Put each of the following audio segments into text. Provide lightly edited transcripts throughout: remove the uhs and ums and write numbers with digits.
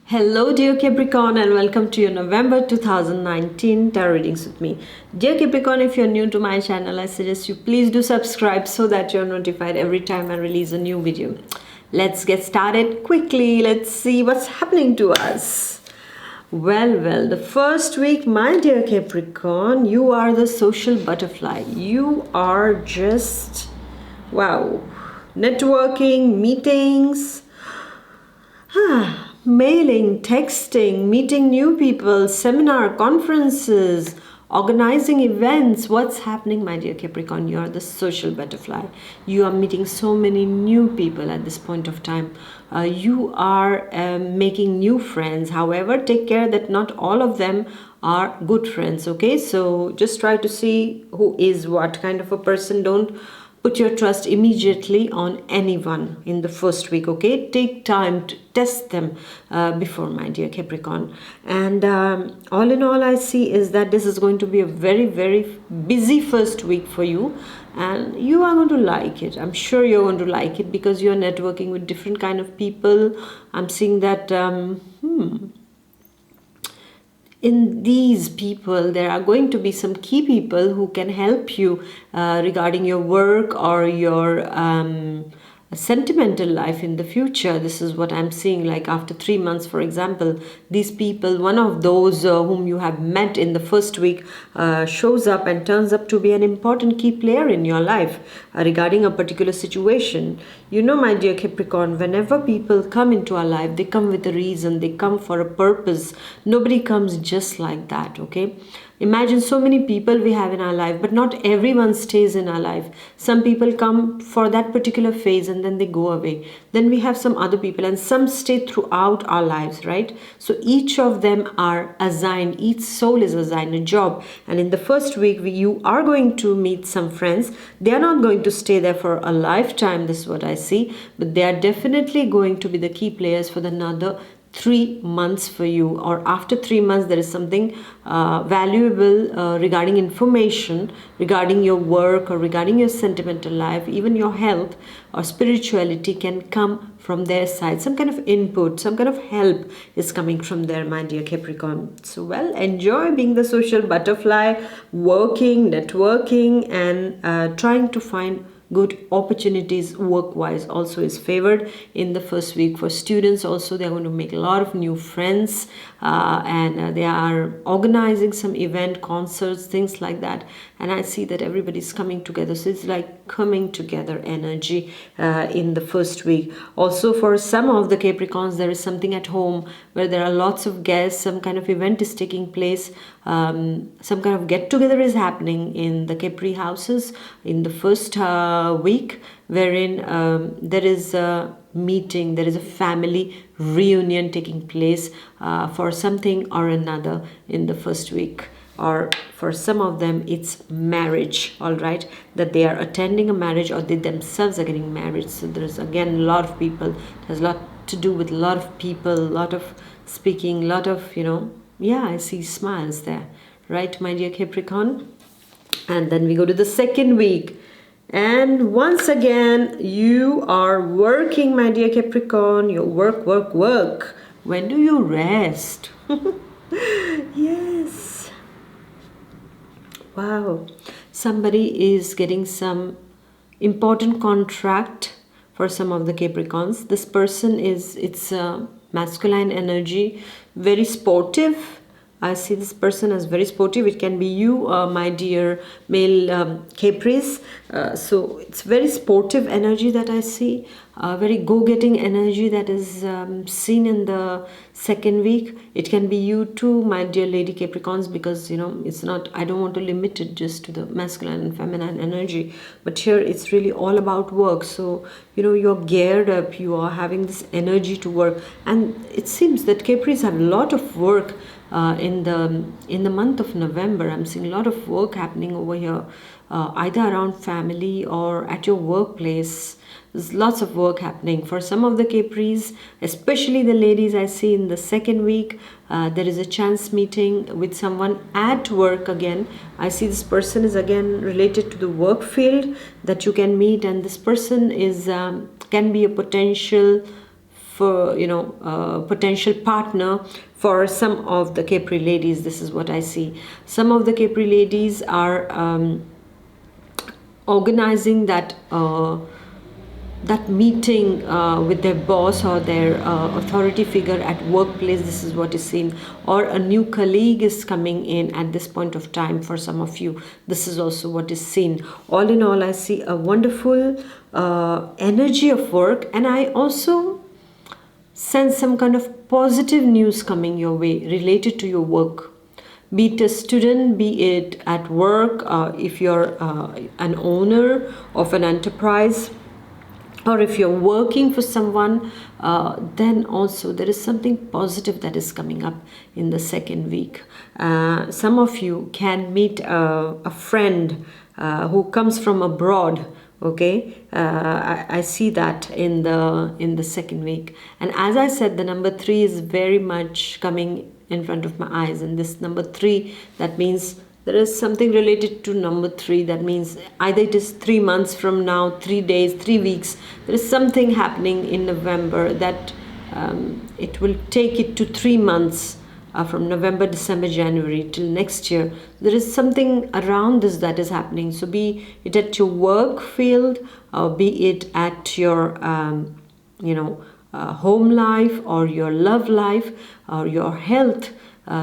Hello, dear Capricorn, and welcome to your November 2019 tarot readings with me. Dear Capricorn, if you're new to my channel, I suggest you please do subscribe so that you're notified every time I release a new video. Let's get started quickly. Let's see what's happening to us. Well, the first week, my dear Capricorn, you are the social butterfly. You are just, wow, networking, meetings. Mailing, texting, meeting new people, seminar, conferences, organizing events. What's happening, my dear Capricorn? You are the social butterfly. You are meeting so many new people at this point of time. You are making new friends. However, take care that not all of them are good friends. Okay, so just try to see who is what kind of a person. Don't put your trust immediately on anyone in the first week. Okay, take time to test them before, my dear Capricorn. And all in all, I see is that this is going to be a very busy first week for you, and you are going to like it. I'm sure you're going to like it because you're networking with different kind of people. I'm seeing that in these people there are going to be some key people who can help you regarding your work or your sentimental life in the future. This is what I'm seeing, like after 3 months, for example, these people, one of those whom you have met in the first week shows up and turns up to be an important key player in your life regarding a particular situation. You know, my dear Capricorn, whenever people come into our life, they come with a reason, they come for a purpose. Nobody comes just like that. Okay, imagine so many people we have in our life, but not everyone stays in our life. Some people come for that particular phase and then they go away. Then we have some other people, and some stay throughout our lives, right? So each of them are assigned, each soul is assigned a job. And in the first week, you are going to meet some friends. They are not going to stay there for a lifetime, this is what I see, but they are definitely going to be the key players for another 3 months for you. Or after 3 months, there is something valuable regarding information, regarding your work or regarding your sentimental life, even your health or spirituality can come from their side. Some kind of input, some kind of help is coming from there, my dear Capricorn. So well, enjoy being the social butterfly, working, networking, and trying to find good opportunities work-wise also is favored in the first week. For students also, they're going to make a lot of new friends, and they are organizing some event, concerts, things like that. And I see that everybody's coming together, so it's like coming together energy in the first week. Also, for some of the Capricorns, there is something at home where there are lots of guests, some kind of event is taking place, some kind of get together is happening in the Capri houses in the first week, wherein there is a meeting, there is a family reunion taking place for something or another in the first week. Or for some of them, it's marriage, all right, that they are attending a marriage or they themselves are getting married. So there's again a lot of people, there's a lot to do with a lot of people, a lot of speaking, a lot of, yeah, I see smiles there, right, my dear Capricorn. And then we go to the second week. And once again, you are working, my dear Capricorn. You work. When do you rest? Yes. Wow. Somebody is getting some important contract for some of the Capricorns. This person it's masculine energy, very sportive. I see this person as very sportive. It can be you, my dear male Capris. So it's very sportive energy that I see. Very go-getting energy that is seen in the second week. It can be you too, my dear lady Capricorns, because it's not, I don't want to limit it just to the masculine and feminine energy, but here it's really all about work. So you're geared up, you are having this energy to work, and it seems that Capris have a lot of work in the month of November. I'm seeing a lot of work happening over here, either around family or at your workplace. There's lots of work happening for some of the Capris, especially the ladies. I see in the second week there is a chance meeting with someone at work again. I see this person is again related to the work field that you can meet, and this person is can be a potential for, you know, potential partner for some of the Capri ladies. This is what I see. Some of the Capri ladies are organizing that meeting with their boss or their authority figure at workplace. This is what is seen. Or a new colleague is coming in at this point of time for some of you. This is also what is seen. All in all, I see a wonderful energy of work, and I also sense some kind of positive news coming your way related to your work. Be it a student, be it at work, if you're an owner of an enterprise, or if you're working for someone, then also there is something positive that is coming up in the second week. Some of you can meet a friend who comes from abroad. Okay, I see that in the second week. And as I said, the number 3 is very much coming in front of my eyes, and this number 3, that means there is something related to number 3. That means either it is 3 months from now, 3 days, 3 weeks. There is something happening in November that it will take it to 3 months, from November, December, January till next year. There is something around this that is happening. So be it at your work field, or be it at your home life, or your love life, or your health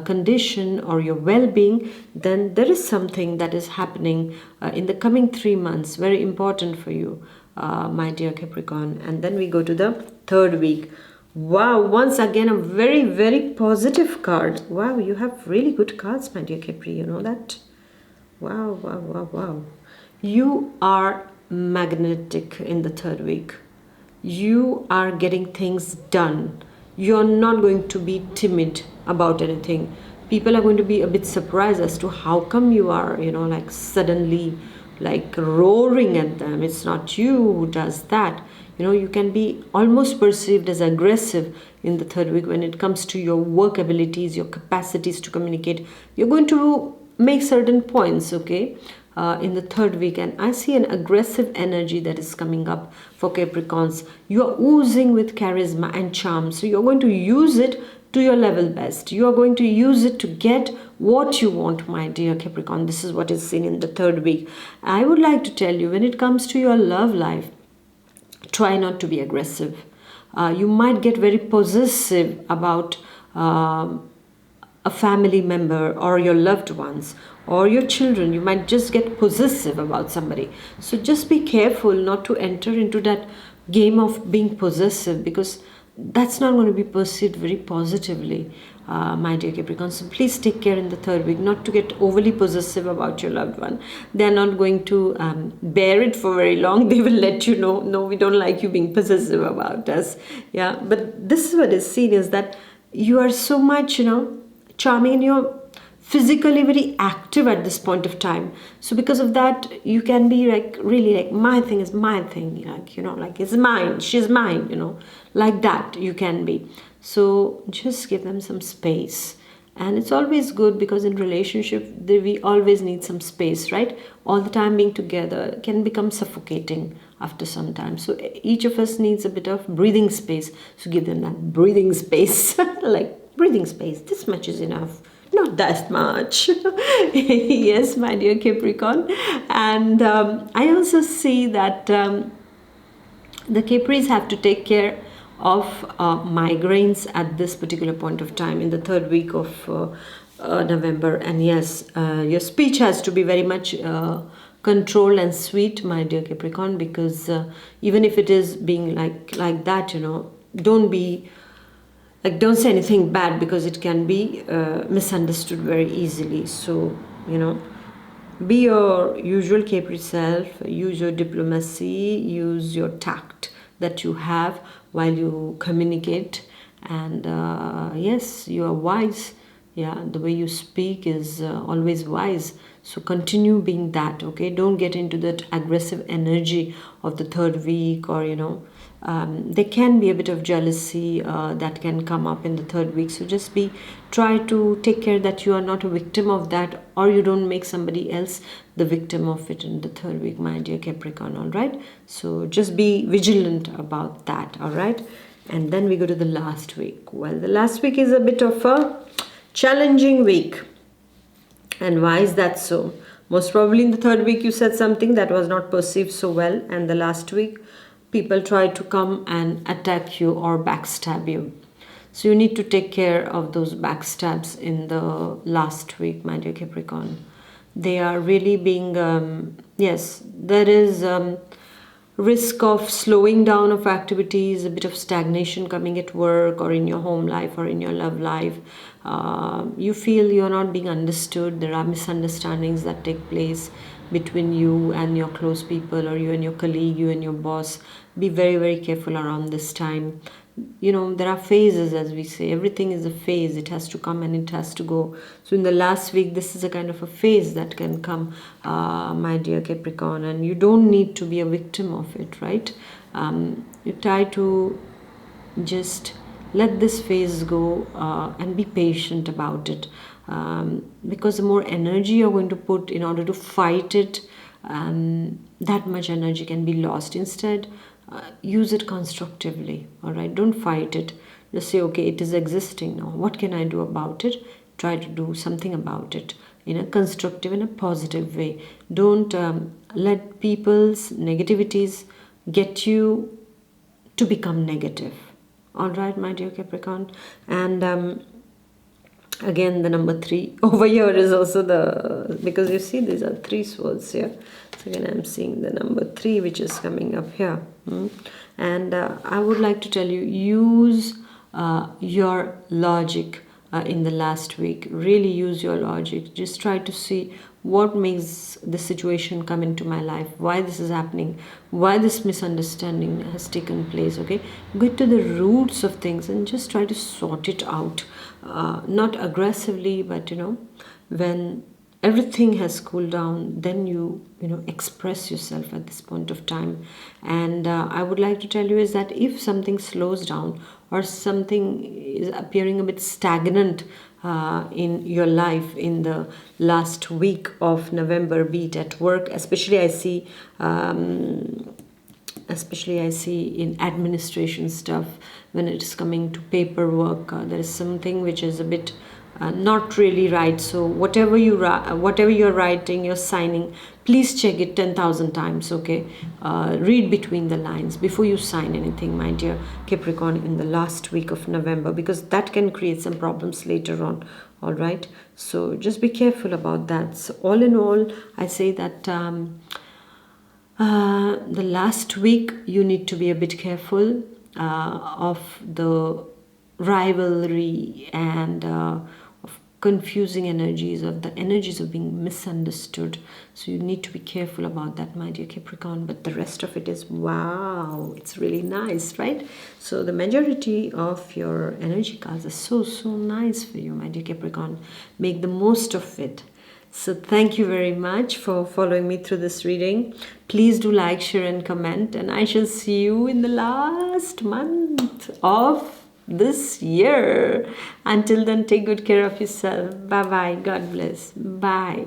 condition, or your well-being, then there is something that is happening in the coming 3 months, very important for you, my dear Capricorn. And then we go to the third week. Wow, once again a very, very positive card. Wow, you have really good cards, my dear Capri, you know that? Wow, wow, wow, wow. You are magnetic in the third week. You are getting things done. You're not going to be timid about anything. People are going to be a bit surprised as to how come you are, like suddenly like roaring at them. It's not you who does that. You can be almost perceived as aggressive in the third week when it comes to your work abilities, your capacities to communicate. You're going to make certain points, okay, in the third week. And I see an aggressive energy that is coming up for Capricorns. You are oozing with charisma and charm. So you're going to use it to your level best. You are going to use it to get what you want, my dear Capricorn. This is what is seen in the third week. I would like to tell you, when it comes to your love life, try not to be aggressive. You might get very possessive about a family member or your loved ones or your children. You might just get possessive about somebody. So just be careful not to enter into that game of being possessive, because that's not going to be perceived very positively, my dear Capricorn. So please take care in the third week not to get overly possessive about your loved one. They're not going to bear it for very long. They will let you know, no, we don't like you being possessive about us. Yeah, but this is what is seen, is that you are so much, charming, and you're physically very active at this point of time. So because of that, you can be like really like, my thing is my thing, like it's mine, she's mine, like that you can be. So just give them some space. And it's always good, because in relationship we always need some space, right? All the time being together can become suffocating after some time. So each of us needs a bit of breathing space. So give them that breathing space. Like breathing space, this much is enough, not that much. Yes, my dear Capricorn. And I also see that the Capris have to take care of migraines at this particular point of time in the third week of November. And yes, your speech has to be very much controlled and sweet, my dear Capricorn, because even if it is being like that, don't say anything bad, because it can be misunderstood very easily. So, be your usual Capri self, use your diplomacy, use your tact that you have while you communicate. And yes, you are wise. Yeah, the way you speak is always wise. So continue being that, okay? Don't get into that aggressive energy of the third week, or, there can be a bit of jealousy that can come up in the third week. So just try to take care that you are not a victim of that, or you don't make somebody else the victim of it in the third week, my dear Capricorn, all right? So just be vigilant about that, all right? And then we go to the last week. Well, the last week is a bit of a challenging week. And why is that so? Most probably in the third week you said something that was not perceived so well, and the last week people tried to come and attack you or backstab you. So you need to take care of those backstabs in the last week, my dear Capricorn. They are really being, yes, there is risk of slowing down of activities, a bit of stagnation coming at work or in your home life or in your love life. You feel you're not being understood. There are misunderstandings that take place between you and your close people, or you and your colleague, you and your boss. Be very, very careful around this time. You know, there are phases, as we say. Everything is a phase. It has to come and it has to go. So in the last week, this is a kind of a phase that can come, my dear Capricorn, and you don't need to be a victim of it, right? You try to just let this phase go, and be patient about it, because the more energy you're going to put in order to fight it, that much energy can be lost. Instead, use it constructively. All right, don't fight it. Just say, okay, it is existing now, what can I do about it? Try to do something about it in a constructive, in a positive way. Don't let people's negativities get you to become negative. All right, my dear Capricorn. And again, the number 3 over here is also the, because you see these are 3 swords here. So again, I'm seeing the number 3 which is coming up here. And I would like to tell you, use your logic in the last week. Really use your logic. Just try to see what makes the situation come into my life, why this is happening, why this misunderstanding has taken place. Okay, get to the roots of things and just try to sort it out, not aggressively, but when everything has cooled down, then you express yourself at this point of time. And I would like to tell you is that if something slows down or something is appearing a bit stagnant in your life in the last week of November, be it at work, especially I see in administration stuff, when it is coming to paperwork, there is something which is a bit not really right. So whatever you're writing, you're signing, please check it 10,000 times. Okay, read between the lines before you sign anything, my dear Capricorn, in the last week of November, because that can create some problems later on. All right, so just be careful about that. So all in all, I say that the last week you need to be a bit careful of the rivalry and of confusing energies, of the energies of being misunderstood. So you need to be careful about that, my dear Capricorn. But the rest of it is, wow, it's really nice, right? So the majority of your energy cards are so nice for you, my dear Capricorn. Make the most of it. So thank you very much for following me through this reading. Please do like, share and comment, and I shall see you in the last month of this year. Until then, take good care of yourself. Bye bye. God bless. Bye.